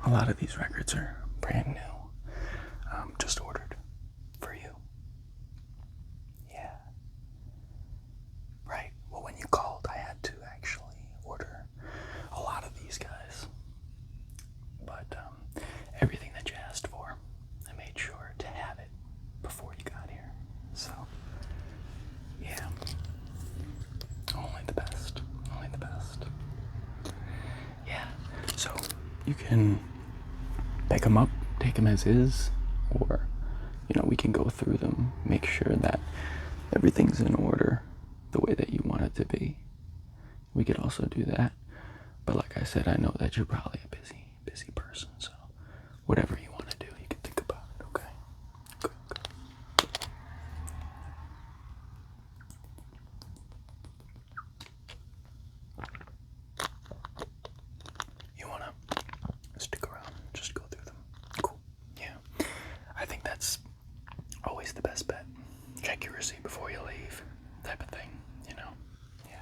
a lot of these records are brand new, just ordered for you. Yeah. Right. Well, when you called, I had to actually order a lot of these guys. But everything that you asked for, I made sure to have it before you got here. So, yeah. Only the best. Only the best. Yeah. So, you can pick them up, take them as is, or, we can go through them, make sure that everything's in order the way that you want it to be. We could also do that. But like I said, I know that you're probably a busy person, so whatever you want to do, you can think about it, okay? Good. You want to stick around and just go through them? Cool. Yeah. I think that's always the best bet. Check your receipt before you leave, type of thing, Yeah.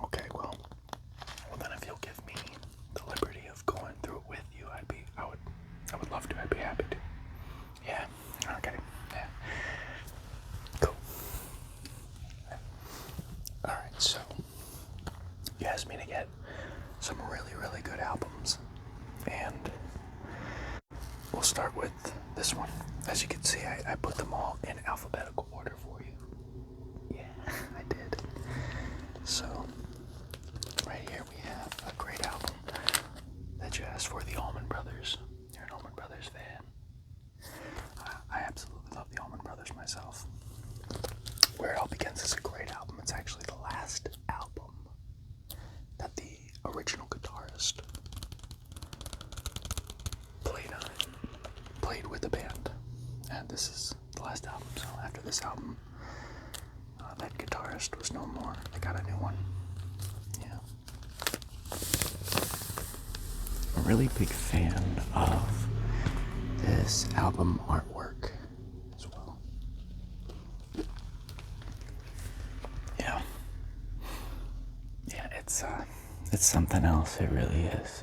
Okay, well then if you'll give me the liberty of going through it with you, I would love to. I'd be happy to. Yeah. Okay. Yeah. Cool. All right. So you asked me to get some really good albums, and we'll start with this one. As you can see, I put them all in alphabetical order for you. Yeah, I did. So, right here we have a great album that you asked for, the Allman Brothers. You're an Allman Brothers fan. I absolutely love the Allman Brothers myself. Where It All Begins is a great album. It's actually the last album that the original guitarist played with the band. And this is the last album, so after this album, that guitarist was no more. They got a new one. Yeah. I'm a really big fan of this album artwork as well. Yeah. Yeah, it's something else. It really is.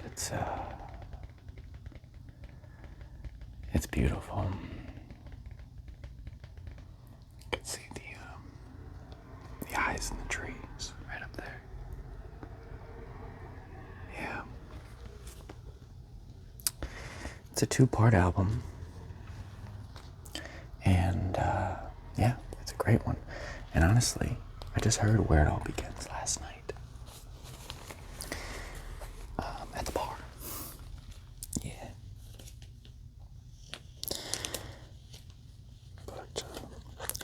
It's beautiful. You can see the eyes in the trees right up there. Yeah. It's a 2-part album. And, yeah, it's a great one. And honestly, I just heard Where It All Begins last night. At the bar. Yeah. But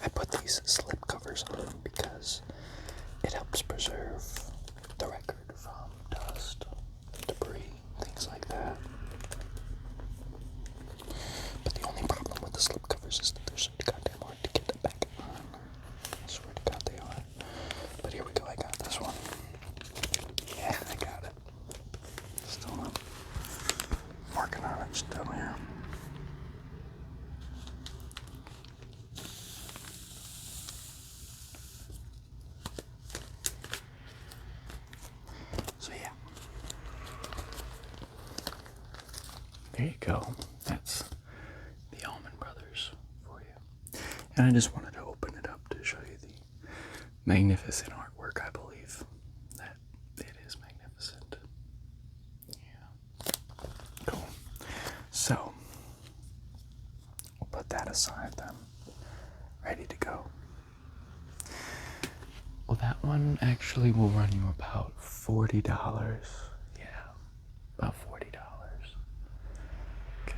I put these slip covers on because it helps preserve the record from dust, debris, things like that. But the only problem with the slip covers is that they're so goddamn hard to get back on. I swear to God they are. But here we go, I got this one. Yeah, I got it. Still not working on it still here. So yeah. There you go. That's the Allman Brothers for you. And I just wanted to open it up to show you the magnificent artwork. I believe that it is magnificent. Yeah. Cool. So, we'll put that aside then. Ready to go. Well, that one actually will run you about $40. Yeah, about $40. Okay.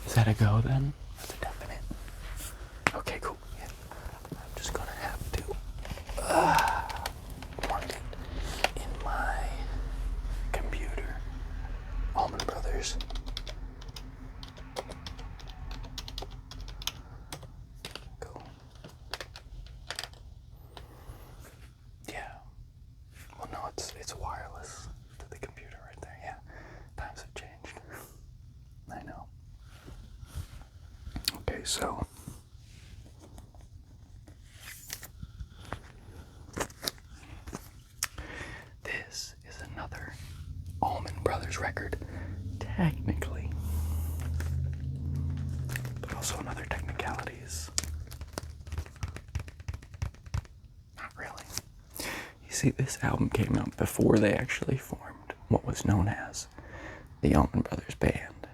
Is that a go then? That's a definite. Okay, cool. Yeah. I'm just gonna have to mark it in my computer. Allman Brothers. Cool. Yeah. Well, no, it's wireless to the computer right there. Yeah. Times have changed. I know. Okay, so Brothers record, technically. But also in other technicalities. Not really. You see, this album came out before they actually formed what was known as the Allman Brothers Band.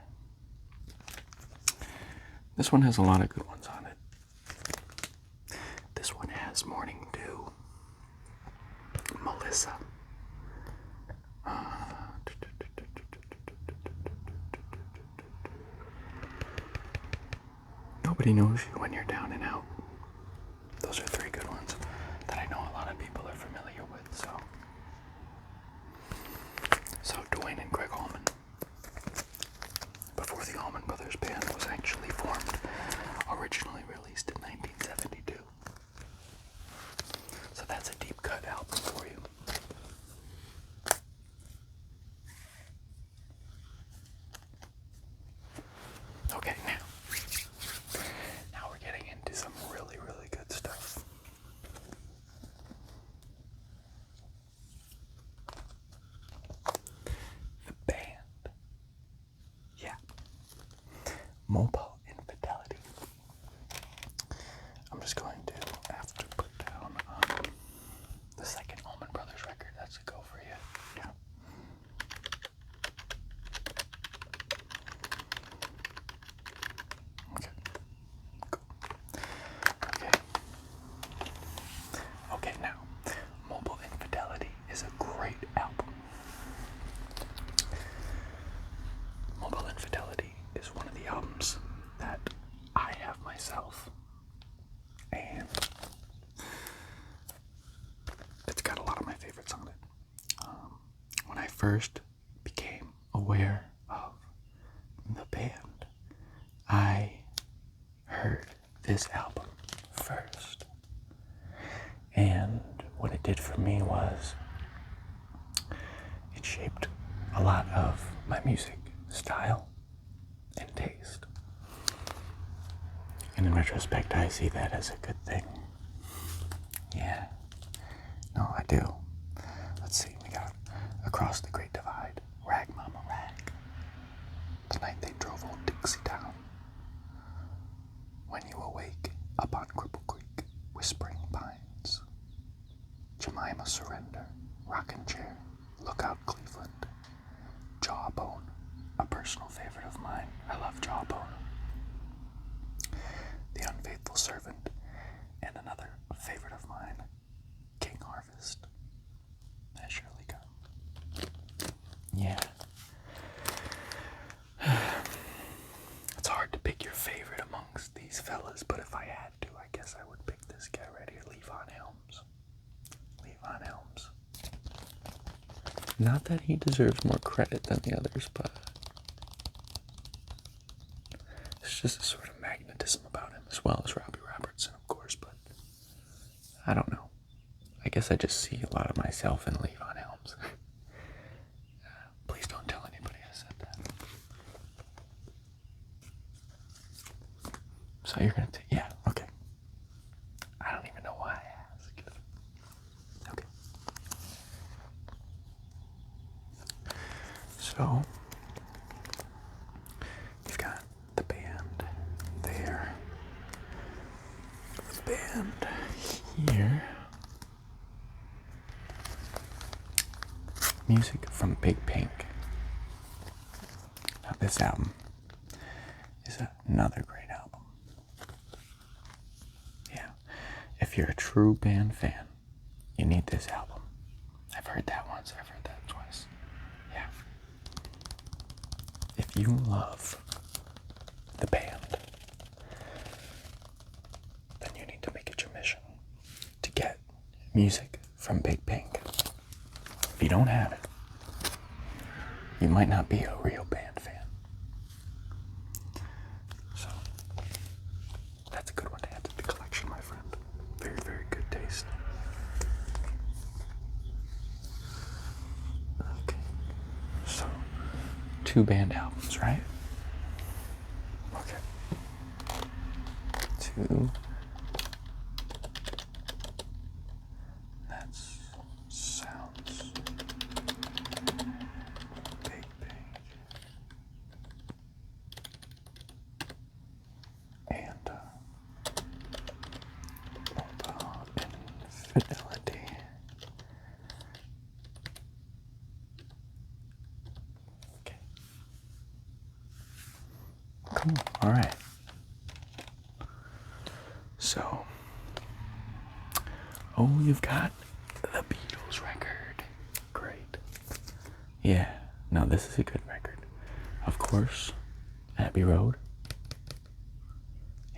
This one has a lot of good ones on it. This one has Morning Dew, Melissa, Nobody Knows You When You're Down and Out. Those are three good ones that I know a lot of people are familiar with. So Dwayne and Greg Allman, before the Allman Brothers Band was actually formed, originally released in 1972. So that's a deep cut album for you. Okay, now we're getting into some really, really good stuff. The band. Yeah. Mobile Infidelity. I'm just going to have to put down the second Allman Brothers record. That's a go for you. Yeah. Okay. Cool. Okay, now, Mobile Infidelity is a great album. Mobile Infidelity is one of the albums that I have myself, and it's got a lot of my favorites on it. When I first became aware of the band, I heard this album first, and what it did for me was it shaped a lot of my music style and taste. And in retrospect, I see that as a good thing. Yeah. No, I do. Let's see, we got Across the Great Divide, Rag Mama Rag, The Night They Drove Old Dixie Down, When You Awake, Up on Cripple Creek, Whispering Pines, Jemima Surrender, Rockin' Chair, Lookout Cleveland, Jawbone, a personal favorite of mine. I love Jawbone. The Unfaithful Servant, and another favorite of mine, King Harvest. That surely come. Yeah. It's hard to pick your favorite amongst these fellas, but if I had to, I guess I would pick this guy right here, Levon Helms. Levon Helms. Not that he deserves more credit than the others, but there's just a sort of magnetism about him, as well as Robbie Robertson, of course, but I don't know. I guess I just see a lot of myself in Levon Helms. Please don't tell anybody I said that. So you're gonna take, yeah, okay. I don't even know why I asked. Okay. So, you've got the band there. The band here. Music from Big Pink. Now this album is another great album. Yeah. If you're a true band fan, you need this album. I've heard that once, I've heard that twice. Yeah. If you love the band, then you need to make it your mission to get music from Big Pink. If you don't have it, you might not be a real band fan. So, that's a good one to add to the collection, my friend. Very, very good taste. Okay. So, 2 band albums, right? Okay. 2. That sounds Big Pink. Oh, you've got the Beatles record. Great. Yeah, no, this is a good record. Of course, Abbey Road.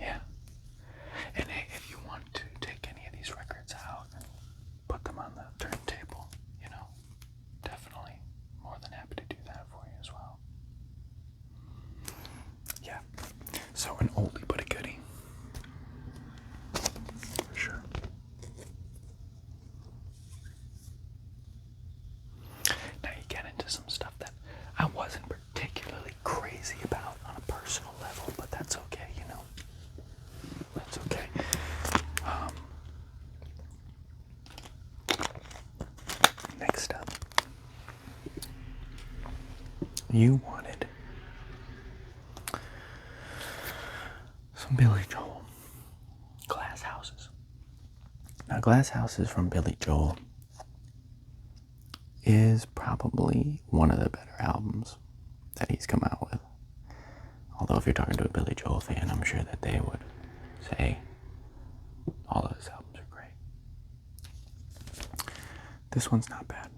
Yeah. And hey, if you want to take any of these records out and put them on the turntable, definitely more than happy to do that for you as well. Yeah. So an oldie but a goodie. For sure. Now you get into some stuff that I wasn't particularly crazy about on a personal level, but that's okay, That's okay. Next up, you wanted some Billy Joel. Glass Houses. Now, Glass Houses from Billy Joel is probably one of the better albums that he's come out with. Although if you're talking to a Billy Joel fan, I'm sure that they would say all of his albums are great. This one's not bad.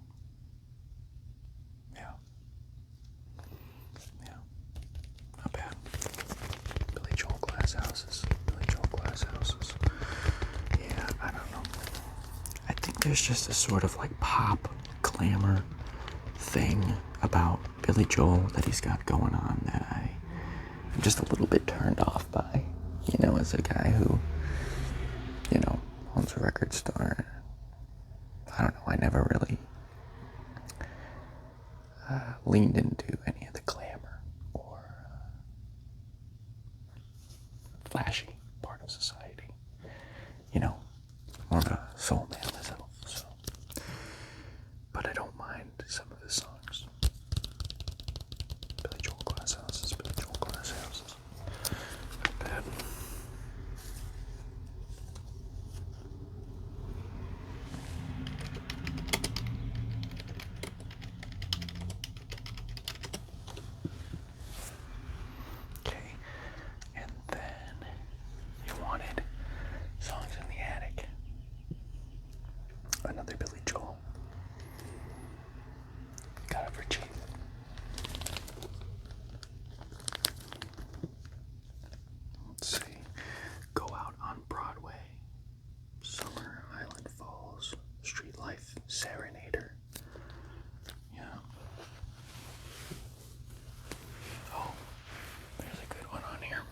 Yeah, not bad. Billy Joel Glass Houses. Yeah, I don't know. I think there's just a sort of like pop glamour thing about Billy Joel that he's got going on that I'm just a little bit turned off by, as a guy who, owns a record store. I don't know, I never really leaned into any of the glamour or flashy part of society. More of a soul man myself, so. But I don't mind some of his songs. Billy Joel Glass Houses. Not bad. Okay, and then you wanted Songs in the Attic. Another Billy Joel. Got it for cheap. Let's see. Go Out on Broadway. Summer, Highland Falls. Street Life, Serenader. Yeah. Oh, there's a good one on here.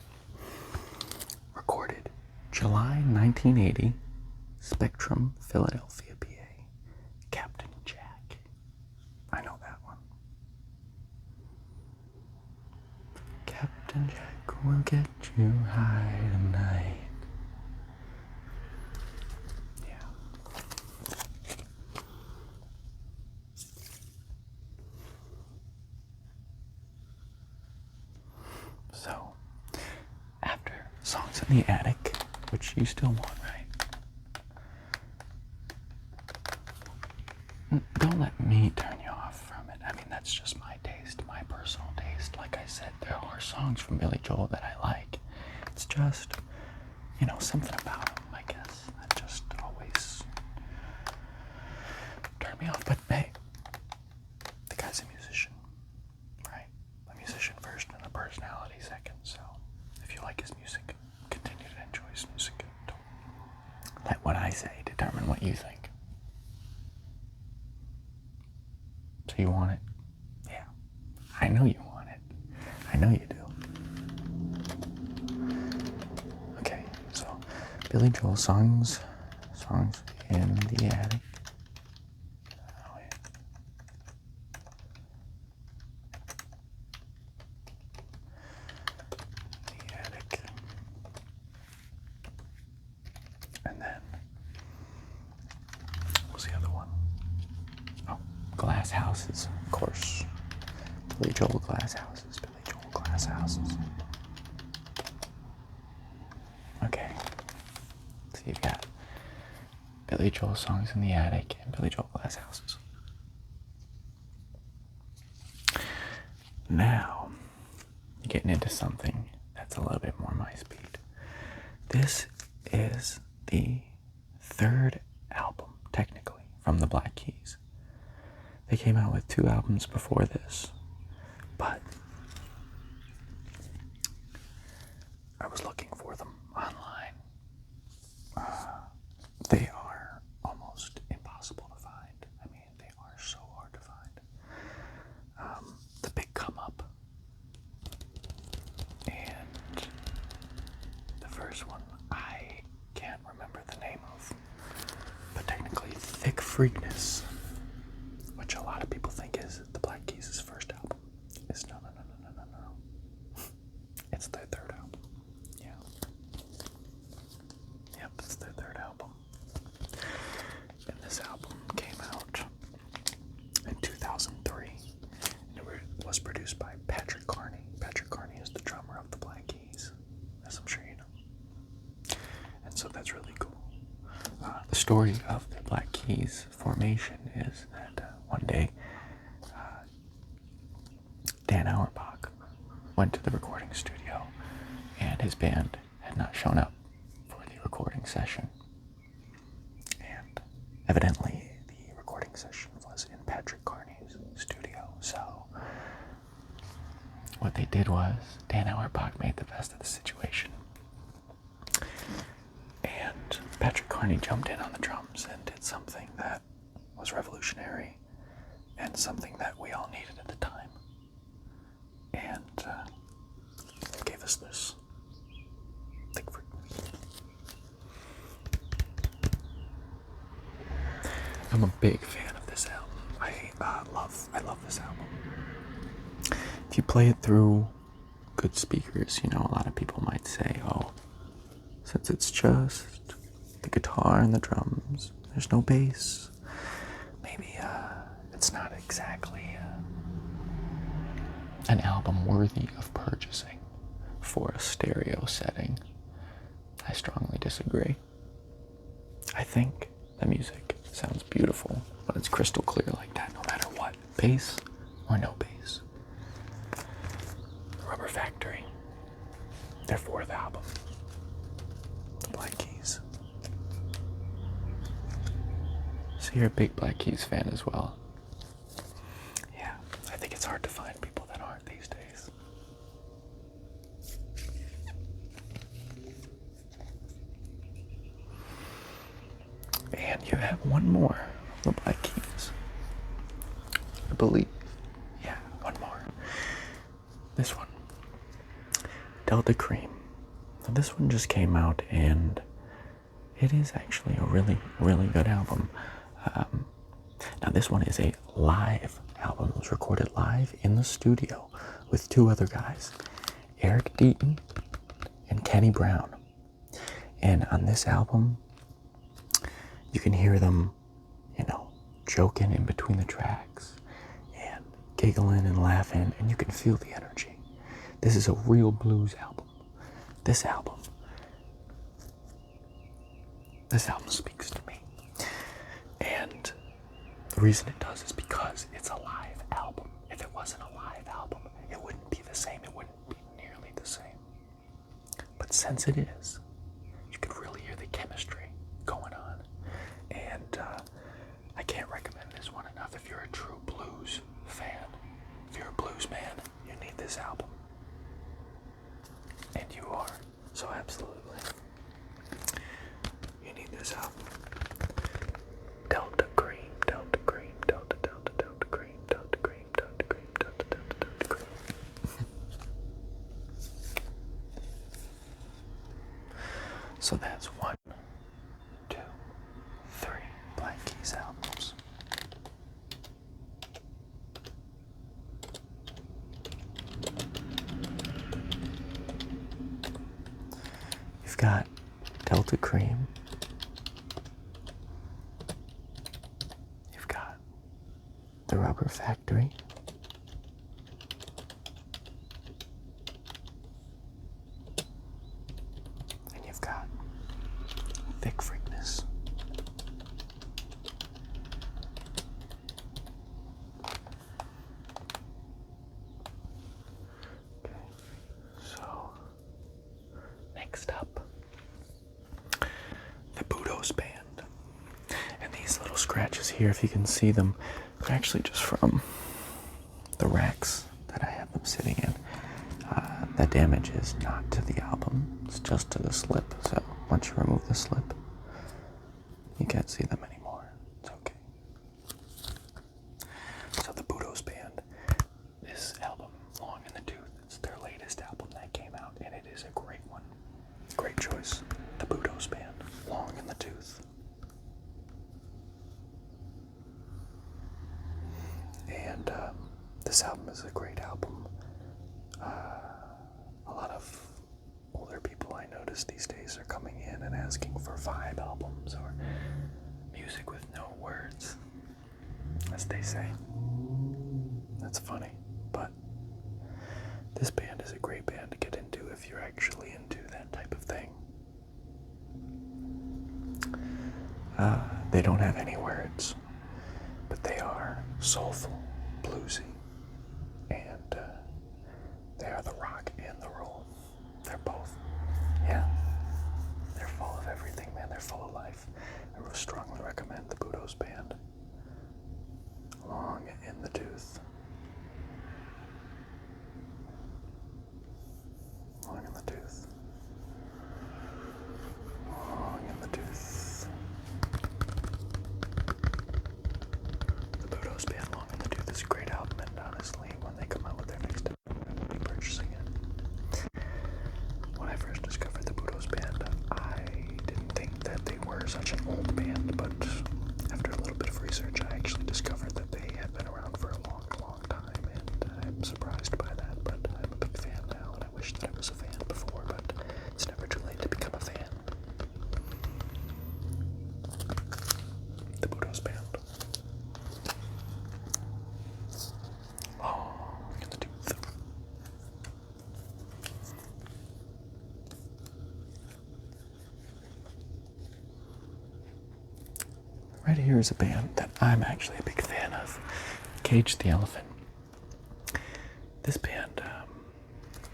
Recorded July 1980. Spectrum, Philadelphia, PA. Captain Jack. I know that one. Captain Jack will get you high tonight. Yeah. So, after Songs in the Attic, which you still want, right? Don't let me turn you off from it. I mean, that's just my taste, my personal taste. Like I said, there are songs from Billy Joel that I like. It's just, something about him, I guess, that just always turned me off. But hey, the guy's a musician, right? A musician first and a personality second. So if you like his music, continue to enjoy his music. Don't let what I say determine what you think. So you want it? Yeah. I know you want it. I know you do. Okay, so Billy Joel songs in the Attic. Oh, yeah. The Attic. And then, what was the other one? Oh, Glass Houses, of course. Billy Joel Glass Houses. Okay. So you've got Billy Joel Songs in the Attic and Billy Joel Glass Houses. Now, getting into something that's a little bit more my speed. This is the third album from the Black Keys. They came out with 2 albums before this, but I was looking for them online. They are almost impossible to find. I mean, they are so hard to find. The big come up. And the first one I can't remember the name of, but technically Thick Freakness, which a lot of people think is the Black Keys' first album, is no. It's their third album. Yeah. Yep, it's their third album. And this album came out in 2003. And it was produced by Patrick Carney. Patrick Carney is the drummer of the Black Keys, as I'm sure you know. And so that's really cool. The story of the Black Keys formation is that one day Dan Auerbach went to the recording studio and his band had not shown up for the recording session. And evidently the recording session was in Patrick Carney's studio. So what they did was Dan Auerbach made the best of the situation. And Patrick Carney jumped in on the drums and did something that was revolutionary and something that we all needed at the time. And gave us this Thick Freakness. I'm a big fan of this album. I love this album. If you play it through good speakers, a lot of people might say, oh, since it's just the guitar and the drums, there's no bass, maybe it's not exactly an album worthy of purchasing for a stereo setting. I strongly disagree. I think the music sounds beautiful when it's crystal clear like that, no matter what, bass or no bass. Rubber Factory, their 4th album, the Black Keys. So you're a big Black Keys fan as well. Yeah, I think it's hard to find people that aren't these days. And you have one more of the Black Keys, I believe. Yeah, one more. This one, Delta Cream. Now this one just came out and it is actually a really, really good album. Now this one is a live album. It was recorded live in the studio with 2 other guys, Eric Deaton and Kenny Brown. And on this album, you can hear them, joking in between the tracks and giggling and laughing, and you can feel the energy. This is a real blues album. This album speaks to me. And the reason it does is because it's a live album. If it wasn't a live album, it wouldn't be the same. It wouldn't be nearly the same. But since it is, you can really hear the chemistry going on. And I can't recommend this one enough. If you're a true blues fan, if you're a blues man, you need this album. And you are. So absolutely. You need this album. Delta Cream, Delta Cream, Delta, Delta, Delta Cream, Delta Cream, Delta Cream, Delta, Delta, Delta Cream. So that's 1, 2, 3 Black Keys albums. You've got Delta Cream. You've got the Rubber Factory. And you've got Thick Freakness. Okay, so next up, the Budos Band. And these little scratches here, if you can see them. They're actually just from the racks that I have them sitting in. That damage is not to the album, it's just to the slip. So once you remove the slip, you can't see them anymore. It's okay. So the Budos Band, this album, Long in the Tooth, it's their latest album that came out, and it is a great one. Great choice. The Budos Band, Long in the Tooth. And this album is a great album. A lot of older people I notice these days are coming in and asking for vibe albums or music with no words, as they say. That's funny, but this band is a great band to get into if you're actually into that type of thing. They don't have any words, but they are soulful, bluesy, and they are the rock and the roll. They're both. Yeah. They're full of everything, man. They're full of life. I would strongly recommend the Budos Band. Long in the Tooth. Long in the Tooth. Long in the Tooth. The Budos Band, Long in the Tooth, is a great album, and honestly, when they come out with their next album, I'm going to be purchasing it. When I first discovered the Budos Band, I didn't think that they were such an old band, but after a little bit of research, I actually discovered that they have been around for a long, long time, and I'm surprised by that, but I'm a big fan now, and I wish that I was a fan before, but it's never too late to become a fan. The Budos Band. Long in the Tooth. Right here is a band that I'm actually a big fan of, Cage the Elephant. This band,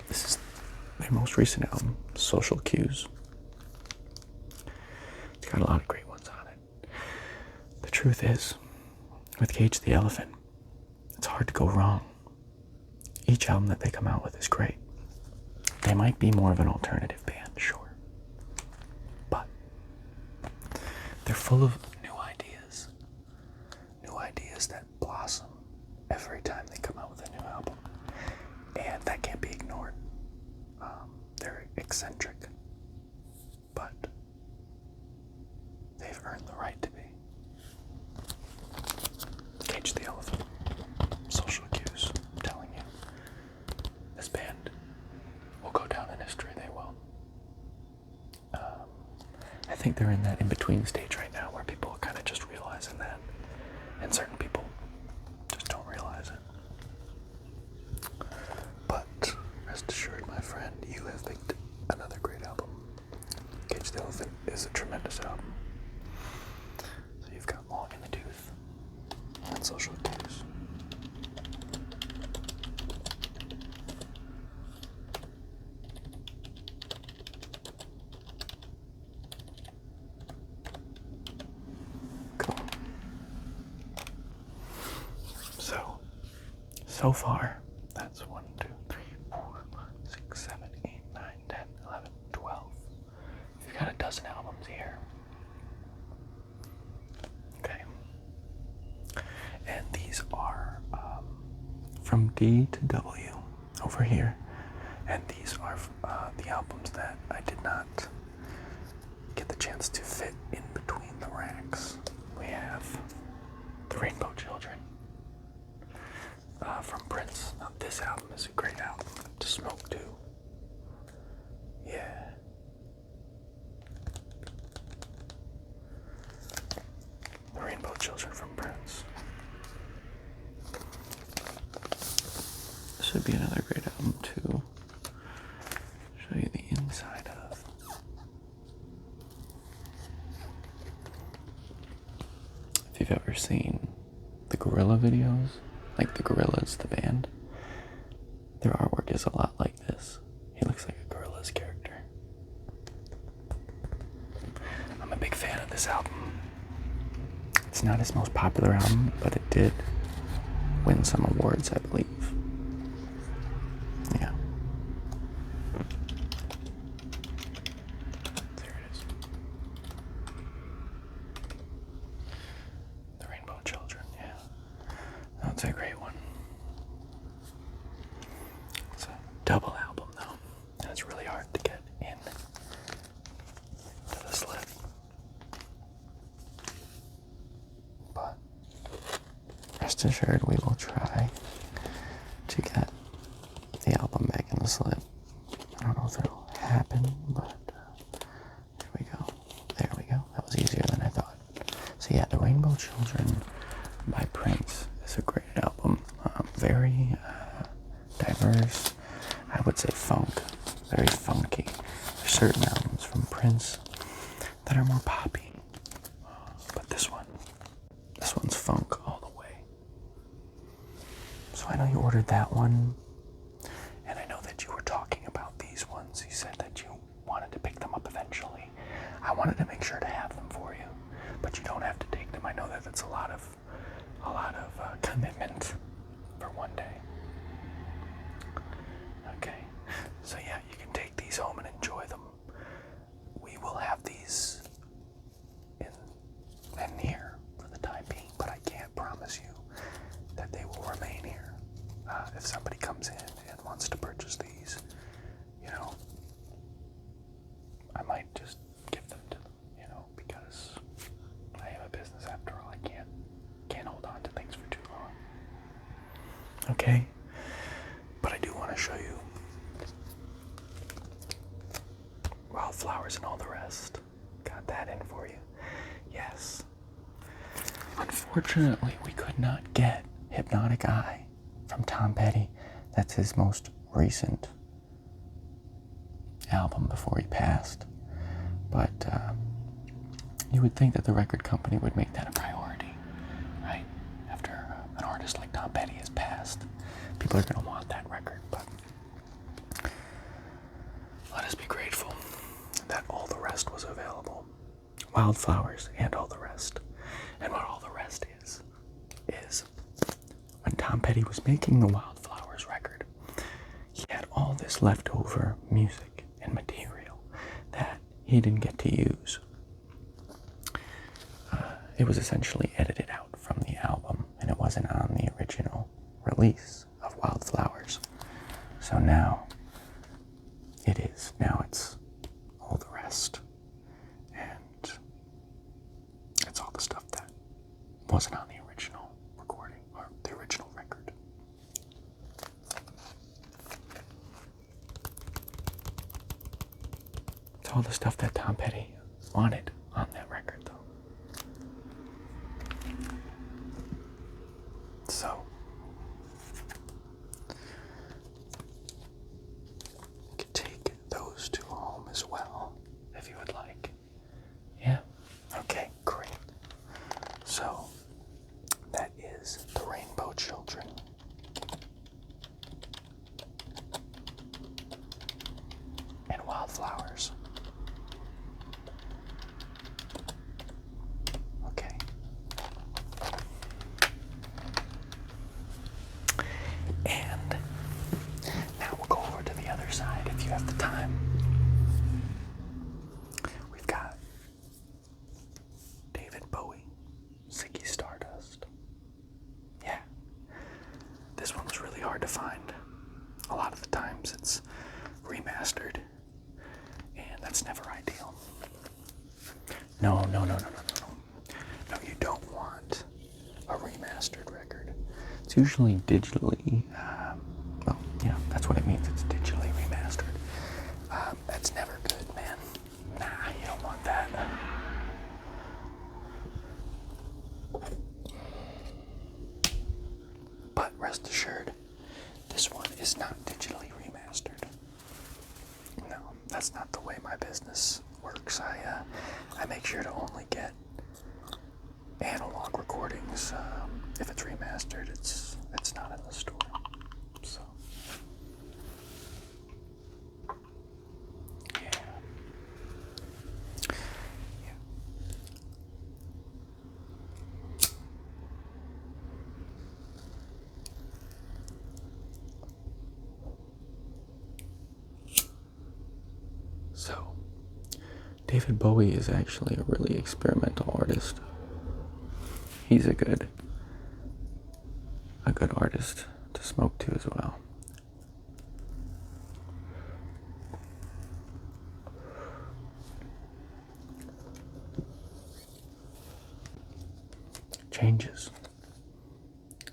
this is their most recent album, Social Cues. It's got a lot of great ones on it. The truth is, with Cage the Elephant, it's hard to go wrong. Each album that they come out with is great. They might be more of an alternative band, sure, but they're full of new ideas that blossom every time they come out with a new album, and that can't be ignored. They're eccentric, but they've earned the right to be. Cage the Elephant, Social Cues, I'm telling you. This band will go down in history, they will. I think they're in that in-between stage right now where people are kind of just realizing that, and certain people just don't realize it. But rest assured, my friend, you have picked another great album. Cage the Elephant is a tremendous album. So you've got Long in the Tooth and Social Cues. Cool. So far, that's 1, 2, 3, 4, 5, 6, 7, 8, 9, 10, 11, 12. You've got a dozen albums here. Okay. And these are from D to W over here. And these are the albums that I did not get the chance to fit in between the racks. We have The Rainbow Children from Prince. Now, this album is a great album to smoke to. Yeah. The Rainbow Children from Prince. This would be another great album to show you the inside of. If you've ever seen the Gorilla videos, like the Gorillaz, the band, their artwork is a lot like this. He looks like a Gorillaz character. I'm a big fan of this album. It's not his most popular album, but it did win some awards, I believe. Yeah. There it is. The Rainbow Children, yeah. That's a great one. It's a double album, though, and it's really hard to get in to the slip. But rest assured, we will try to get the album back in the slip. I don't know if it'll happen, but here we go. There we go. That was easier than I thought. So yeah, The Rainbow Children by Prince is a great album. Very diverse. I would say funk. Very funky. There's certain albums from Prince that are more poppy. But this one's funk all the way. So I know you ordered that one, and I know that you were talking about these ones. You said that you wanted to pick them up eventually. I wanted to make sure to have them for you, but you don't have to take them. I know that that's a lot of commitment for one day. Okay, so yeah, you can take these home and enjoy them. We will have these in here for the time being, but I can't promise you that they will remain here. If somebody comes in and wants to purchase these, I might just give them to them, because I am a business after all. I can't hold on to things for too long. Okay? But I do want to show you Wildflowers and All the Rest. Got that in for you. Yes. Unfortunately, we could not get Hypnotic Eye from Tom Petty. That's his most recent album before he passed. But you would think that the record company would make that a priority, right? After an artist like Tom Petty has passed, people are going to want that record. But let us be grateful that All the Rest was available. Wildflowers and All the Rest. And what All the Rest is when Tom Petty was making the Wildflowers record, he had all this leftover music and material that he didn't get to use. It was essentially edited out from the album, and it wasn't on the original release of Wildflowers. So now it is. Now it's All the Rest. And it's all the stuff that wasn't on the original recording, or the original record. It's all the stuff that Tom Petty wanted on that record, though. So, you could take those two home as well, if you would like. Yeah? Okay, great. So, that is The Rainbow Children. And Wildflowers. Okay. And now we'll go over to the other side if you have the time. We've got David Bowie, Ziggy Stardust. Yeah. This one was really hard to find. A lot of the times it's remastered, and that's never ideal. No, you don't want a remastered record. It's usually digitally, that's what it means. It's digitally remastered. That's never good, man. Nah, you don't want that. But rest assured, this one is not digitally remastered. No, that's not the way my business works. I make sure to only get analog recordings. If it's remastered, it's not in the store. So, yeah. David Bowie is actually a really experimental artist. He's a good artist to smoke to as well. Changes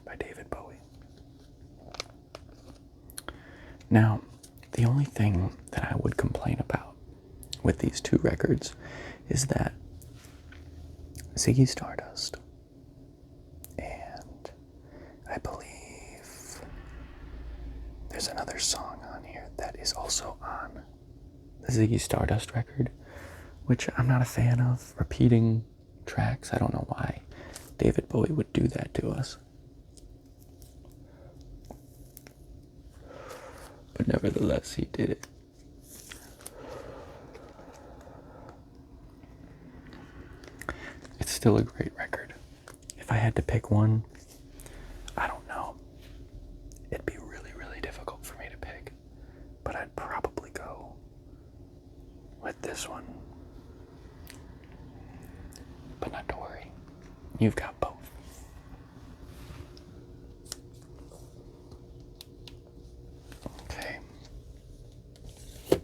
by David Bowie. Now, the only thing that I would complain about with these two records is that Ziggy Stardust and I believe there's another song on here that is also on the Ziggy Stardust record, which I'm not a fan of, repeating tracks. I don't know why David Bowie would do that to us. But nevertheless, he did it. It's still a great record. If I had to pick one, I don't know. It'd be really, really difficult for me to pick. But I'd probably go with this one. But not to worry. You've got both. Okay. I'm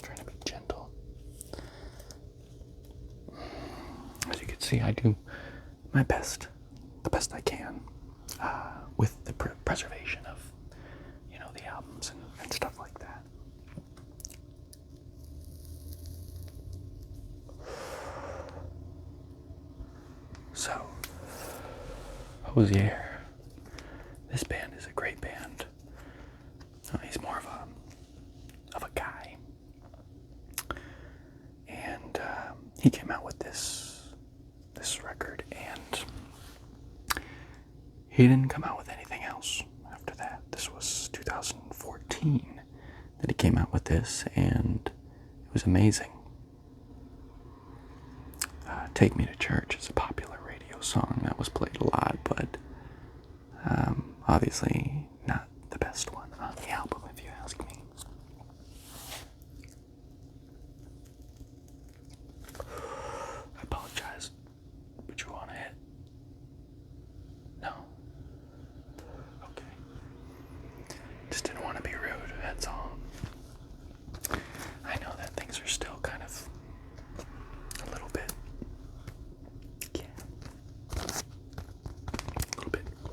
trying to be gentle. As you can see, I do my best, the best I can, with the preservation of, the albums and stuff like that. So, Hozier. This band is a great band. He's more of a guy. And he came out with this record, and he didn't come out with anything else after that. This was 2014 that he came out with this, and it was amazing. Take Me to Church is a popular radio song that was played a lot, but obviously not the best one on the album, if you ask me. I apologize, but you want to hit? No? Okay. Just didn't want to be rude, that's all. I know that things are still kind of a little bit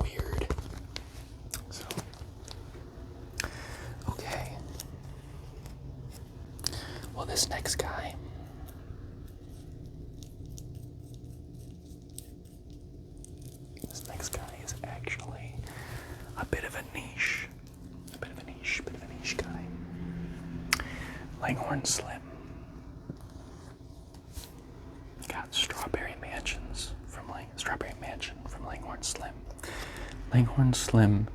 weird. So, okay. Well, this next guy, is actually a bit of a niche guy. Langhorne Slim. Got Strawberry Mansion from Langhorne Slim. Langhorne Slim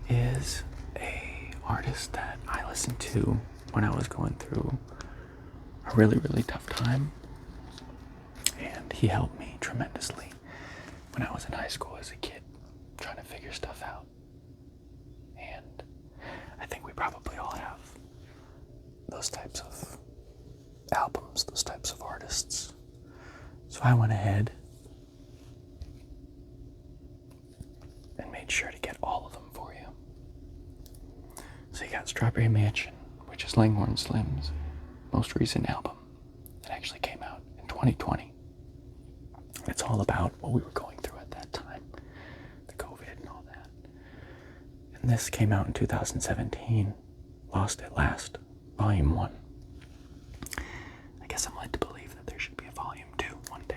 is a artist that I listened to when I was going through a really, really tough time, and he helped me tremendously when I was in high school as a kid, trying to figure stuff out. And I think we probably all have those types of albums, those types of artists. So I went ahead and made sure to get all of them for you. So you got Strawberry Mansion, which is Langhorne Slim's most recent album. It actually came out in 2020. It's all about what we were going through at that time, the COVID and all that. And this came out in 2017, Lost at Last, Volume 1. I guess I'm led to believe that there should be a Volume 2 one day.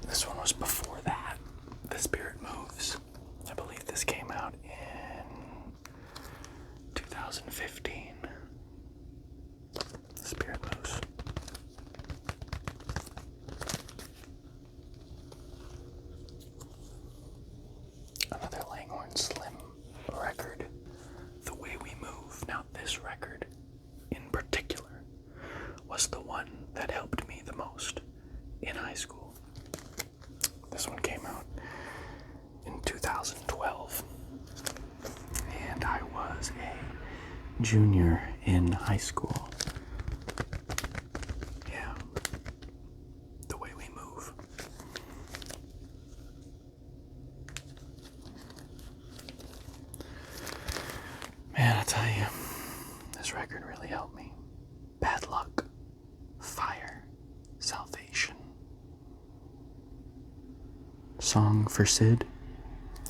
This one was before that, The Spirit Moves. I believe this came out in 2015. The Spirit Moves. Another Langhorne Slim record, The Way We Move. Now, this record in particular was the one that helped me the most in high school. This one came out in 2012. junior in high school. Yeah. The Way We Move. Man, I tell you, this record really helped me. Bad Luck, Fire, Salvation, Song for Sid,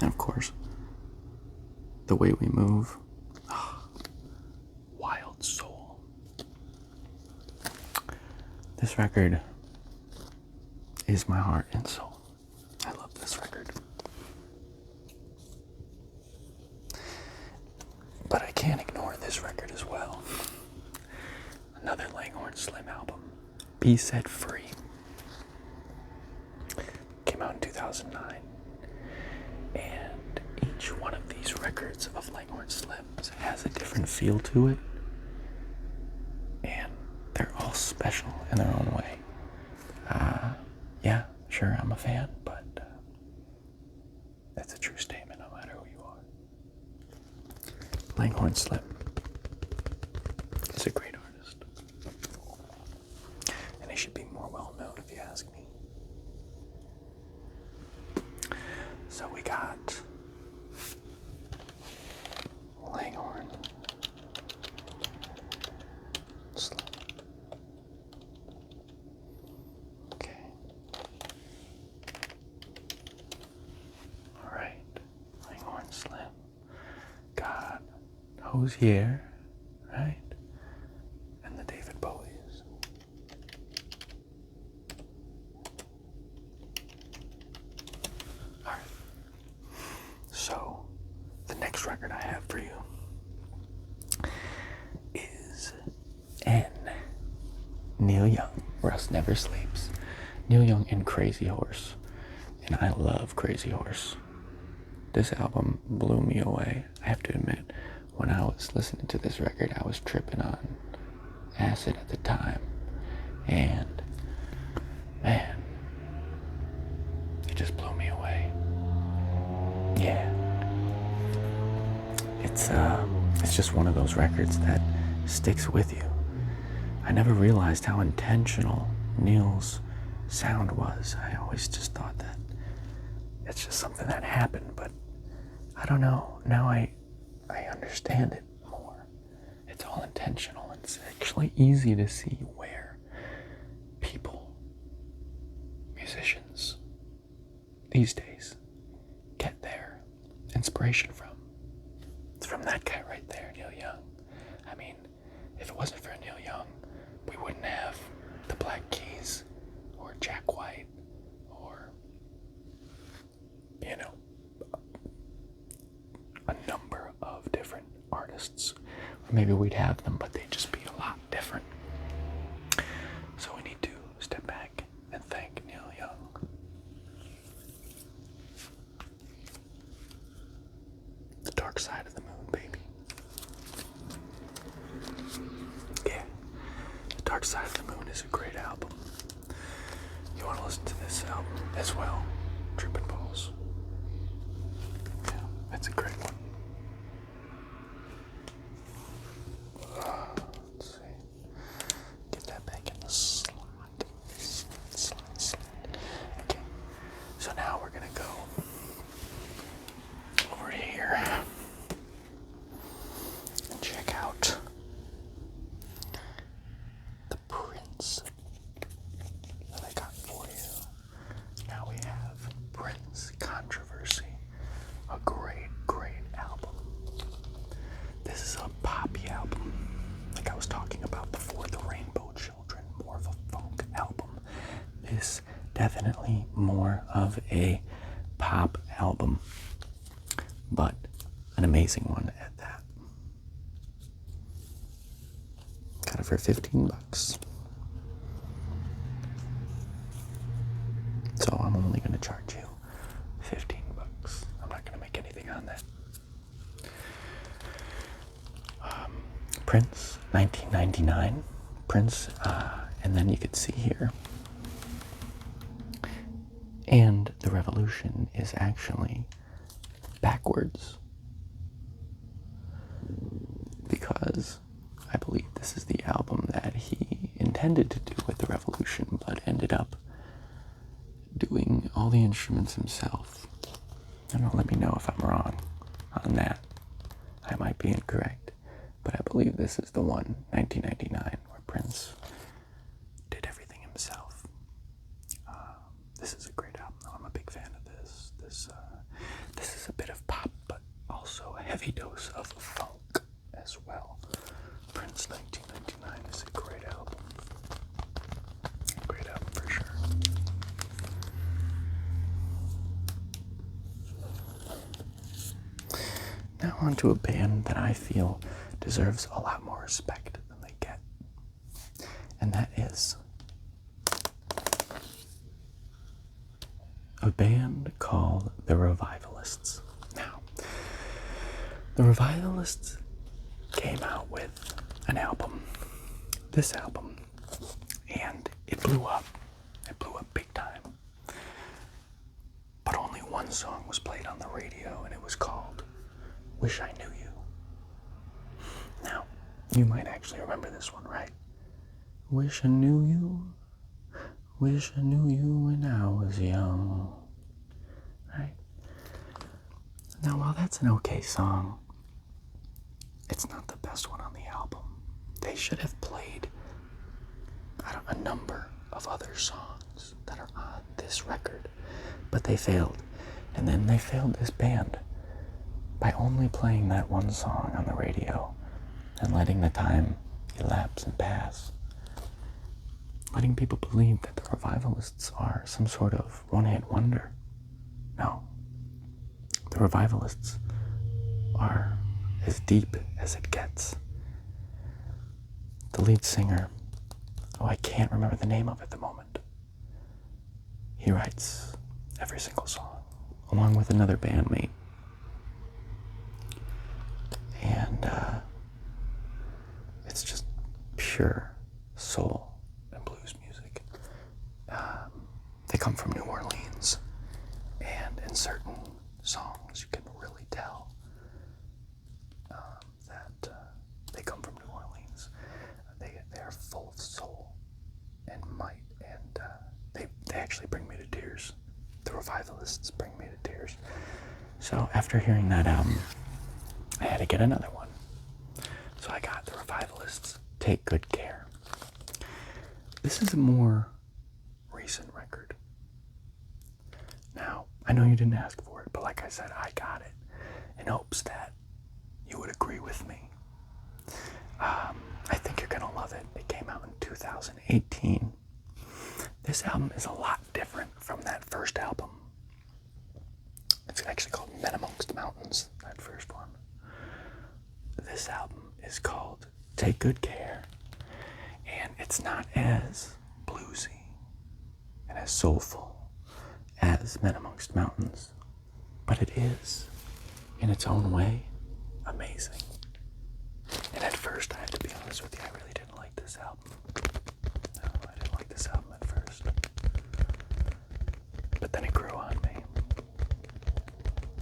and of course, The Way We Move. Wild Soul. This record is my heart and soul. I love this record. But I can't ignore this record as well. Another Langhorne Slim album, Be Set Free. Came out in 2009. And each one of these records of Langhorne Slim's has a different feel to it. And they're all special in their own way. Yeah, sure, I'm a fan, but that's a true statement no matter who you are. Langhorne Slim is a great artist. And he should be more well known if you ask me. So we got Langhorne Slim. Okay. All right. Langhorne Slim. Got Hozier, right? And the David Bowies. All right. So, the next record I have for you is N. Neil Young, Rust Never Sleeps. Neil Young and Crazy Horse. And I love Crazy Horse. This album blew me away. I have to admit, when I was listening to this record, I was tripping on acid at the time. And, man, it just blew me away. Yeah. It's just one of those records that sticks with you. I never realized how intentional Neil's sound was. I always just thought that it's just something that happened, but I don't know. Now I understand it more. It's all intentional. It's actually easy to see where people, musicians, these days get their inspiration from. It's from that guy right there, Neil Young. I mean, if it wasn't for Neil Young, we wouldn't have the Black Keys or Jack White or, you know, a number of different artists. Or maybe we'd have them, but they'd just be a lot different. So we need to step back and thank Neil Young. The Dark Side of the Moon, baby. Yeah. The Dark Side of the Moon is a great album. You want to listen to this album as well, Trippin' Balls. Yeah, that's a great one. Let's see. Get that back in the slot. Slot. Okay. So now we're going to go over here and check out the Prince that I got for you. Now we have Prince Controversy, a great album. This is a poppy album, like I was talking about before, the Rainbow Children, more of a funk album. This definitely more of a pop album, but an amazing one at that. Got it for $15. So I'm only going to charge you $15. I'm not going to make anything on that. Prince, 1999. Prince, and then you could see here. And the revolution is actually backwards. Because because I believe this is the album that he intended to do with the Revolution, but ended up doing all the instruments himself. I don't know, let me know if I'm wrong on that. I might be incorrect, but I believe this is the one, 1999, where Prince did everything himself. This is a great album, though. I'm a big fan of this. This is a bit of pop, but also a heavy dose of funk as well. Prince 1999 is a great album. Great album for sure. Now on to a band that I feel deserves a lot more respect than they get. And that is a band called the Revivalists. Now, the Revivalists came out with an album, this album, and it blew up. It blew up big time. But only one song was played on the radio, and it was called Wish I Knew You. Now, you might actually remember this one, right? Wish I knew you. Wish I knew you when I was young. Right? Now, while that's an okay song, it's not the best one on the album. They should have played a number of other songs that are on this record, but they failed. And then they failed this band by only playing that one song on the radio and letting the time elapse and pass. Letting people believe that the Revivalists are some sort of one-hit wonder. No. The Revivalists are as deep as it gets. The lead singer, I can't remember the name of it at the moment. He writes every single song, along with another bandmate. And it's just pure soul and blues music. They come from New Orleans, and in certain songs you can really tell that they come from New Orleans. They are full of soul and might, and they actually bring me to tears. The Revivalists bring me to tears. So after hearing that album, I had to get another one. So I got the Revivalists' Take Good Care. This is a more recent record. Now, I know you didn't ask for it, but like I said, I got it in hopes that you would agree with me. I think you're going to love it. It came out in 2018. This album is a lot different from that first album. It's actually called Men Amongst Mountains, that first one. This album is called Take Good Care, and it's not as bluesy and as soulful as Men Amongst Mountains, but it is, in its own way, amazing. And at first, I have to be honest with you, I really didn't like this album. No, I didn't like this album at first. But then it grew on me.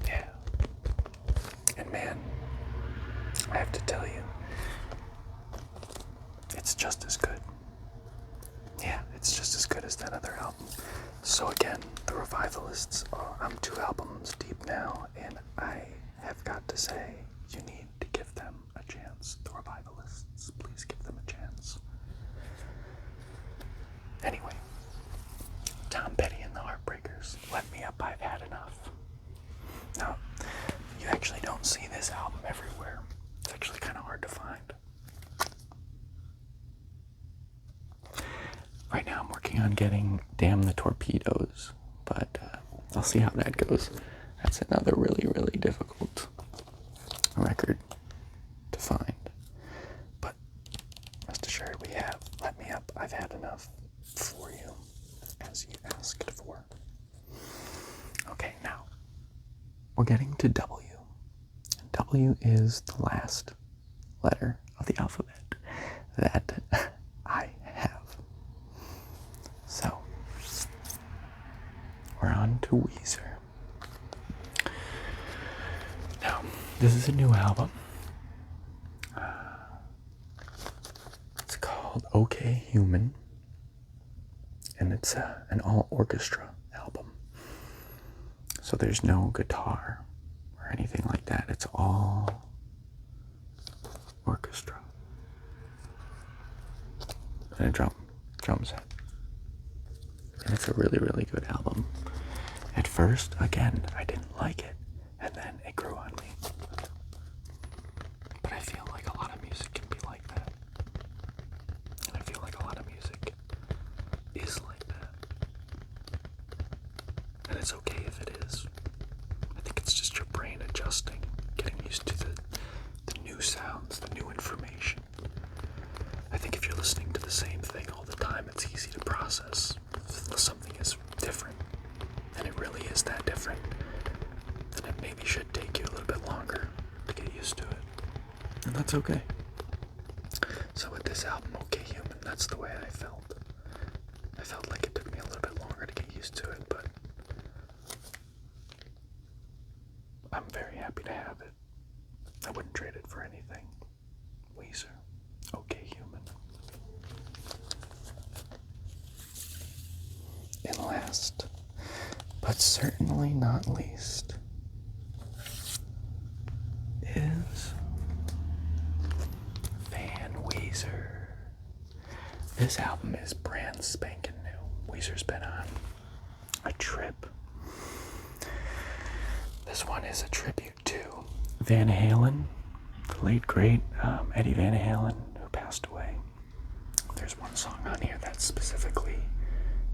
Yeah. And man, I have to tell you, it's just as good. Yeah, it's just as good as that other album. So again, the Revivalists, I'm 2 albums deep now, and I have got to say, you need to give them a chance. The Revivalists, please give them a chance. Anyway, Tom Petty and the Heartbreakers, Let Me Up, I've Had Enough. Now, you actually don't see this album everywhere. It's actually kind of hard to find. Right now I'm working on getting Damn the Torpedoes, but I'll see how that goes. That's another really, really difficult record to find. But rest assured, we have Let Me Up, I've Had Enough for you, as you asked for. Okay, now we're getting to W. And W is the last letter of the alphabet that I have. So, we're on to Weezer. Now, this is a new album. OK Human, and it's an all orchestra album. So there's no guitar or anything like that. It's all orchestra. And a drum set. And it's a really, really good album. At first, again, I didn't like it, and then it grew on me. But I feel like a lot of music can be like that. And I feel like a lot of music is like that. And it's okay if it is. I think it's just your brain adjusting, getting used to the new sounds, the new information. I think if you're listening to the same thing all the time, it's easy to process. If something is different, and it really is that different, then it maybe should take you a little bit longer to get used to it. And that's okay. So with this album, OK Human, that's the way I felt. I felt like it took me a little bit longer to get used to it, but I'm very happy to have it. I wouldn't trade it for anything. Weezer, OK Human. And last, but certainly not least, is Weezer. This album is brand spanking new. Weezer's been on a trip. This one is a tribute to Van Halen, the late great Eddie Van Halen, who passed away. There's one song on here that's specifically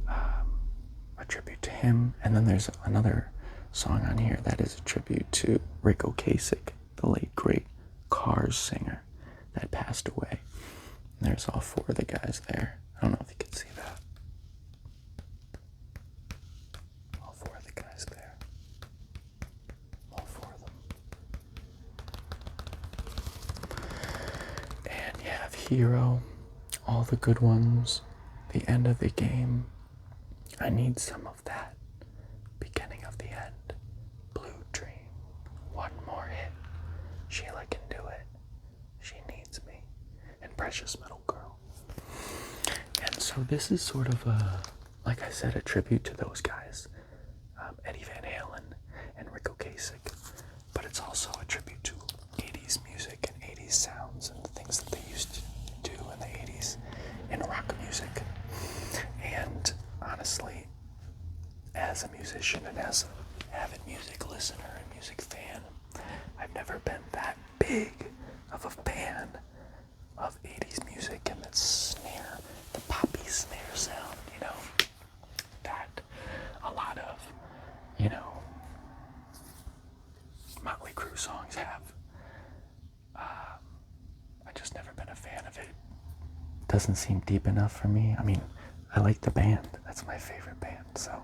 a tribute to him, and then there's another song on here that is a tribute to Rick Ocasek, the late great Cars singer that passed away. And there's all four of the guys there. I don't know if you can see that. All four of the guys there. All four of them. And you have Hero, all the good ones, The End of the Game. I need some of that. Beginning of the End, Blue Dream, One More Hit, Sheila Can Do It, She Needs Me, and Precious Metal Girl. And so this is sort of like I said, a tribute to those guys, Eddie Van Halen and Rick Ocasek, but it's also a tribute to 80s music and 80s sounds and the things that they used to do in the 80s in rock music. And honestly, as a musician and as an avid music listener and music fan, I've never been that big of a fan of 80s music and the snare, the poppy snare sound, that a lot of, Motley Crue songs have. I just never been a fan of it. Doesn't seem deep enough for me. I mean, I like the band. That's my favorite band, so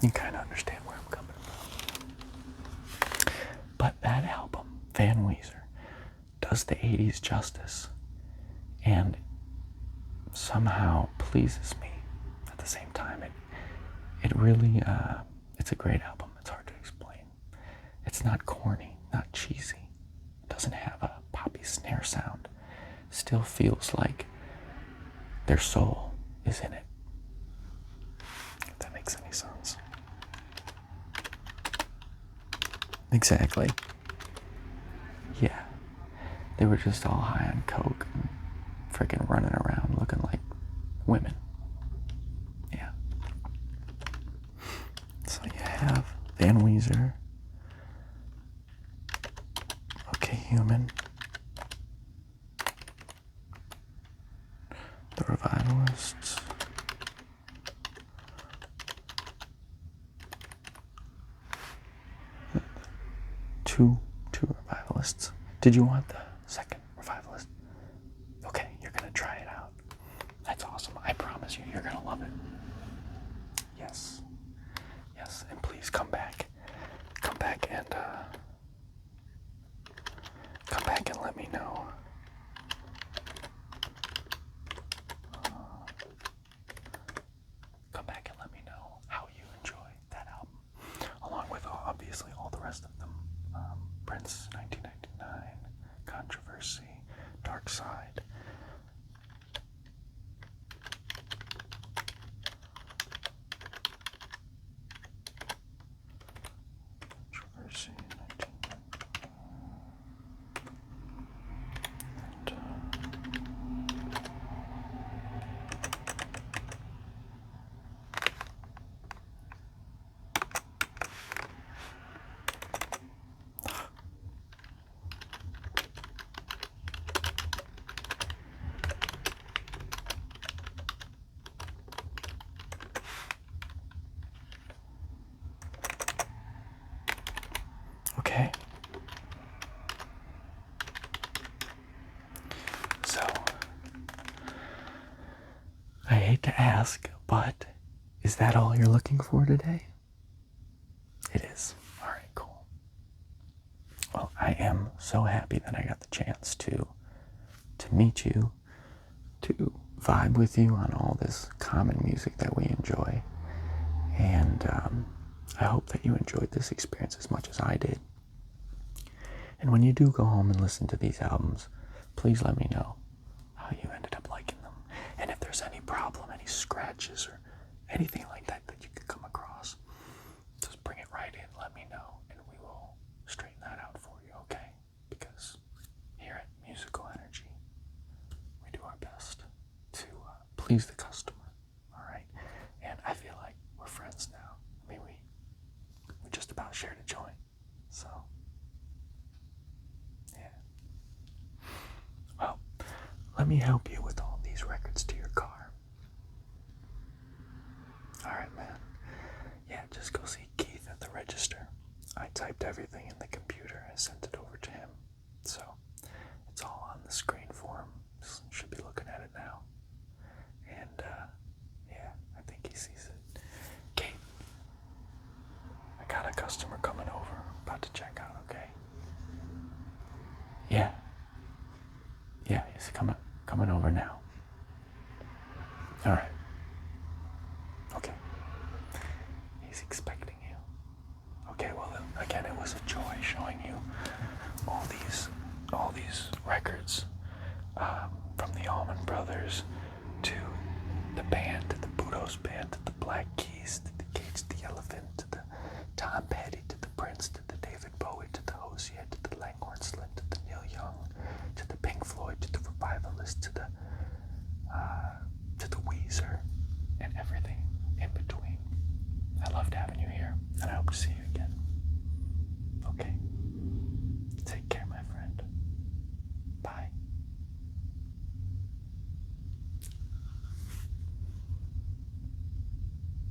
you kind of understand where I'm coming from. But that album, Van Weezer, does the 80s justice and somehow pleases me at the same time. It really, it's a great album. It's hard to explain. It's not corny, not cheesy. It doesn't have a poppy snare sound. Still feels like their soul is in it. If that makes any sense. Exactly. Yeah. They were just all high on coke and freaking running around looking like women. Yeah. So you have Van Weezer, OK Human, the Revivalists, two Revivalists. Did you want the second Revivalist? Okay, you're gonna try it out. That's awesome. I promise you're gonna love it. Yes, and please come back and let me know. Come back and let me know how you enjoy that album, along with obviously all the rest of them. Prince, 1999, Controversy, Dark Side, to ask, but is that all you're looking for today? It is. All right, cool. Well, I am so happy that I got the chance to meet you, to vibe with you on all this common music that we enjoy. And I hope that you enjoyed this experience as much as I did. And when you do go home and listen to these albums, please let me know how you ended up liking them. And if there's any problem, any scratches or anything like that that you could come across, just bring it right in, let me know, and we will straighten that out for you, okay? Because here at Musical Energy, we do our best to please the customer, all right? And I feel like we're friends now. I mean, we just about shared a joint, so yeah. Well, let me help you with all these records to your car. All right, man. Yeah, just go see Keith at the register. I typed everything in the computer and sent it over to him. So it's all on the screen for him. Should be looking at it now. And yeah, I think he sees it. Kate, I got a customer coming over. About to check out, okay? Yeah. Yeah, he's coming over now. All right. Okay. He's expecting you. Okay, well, again, it was a joy showing you all these records, from the Allman Brothers to the band, to the Budos Band, to the Black Keys, to the Cage the Elephant,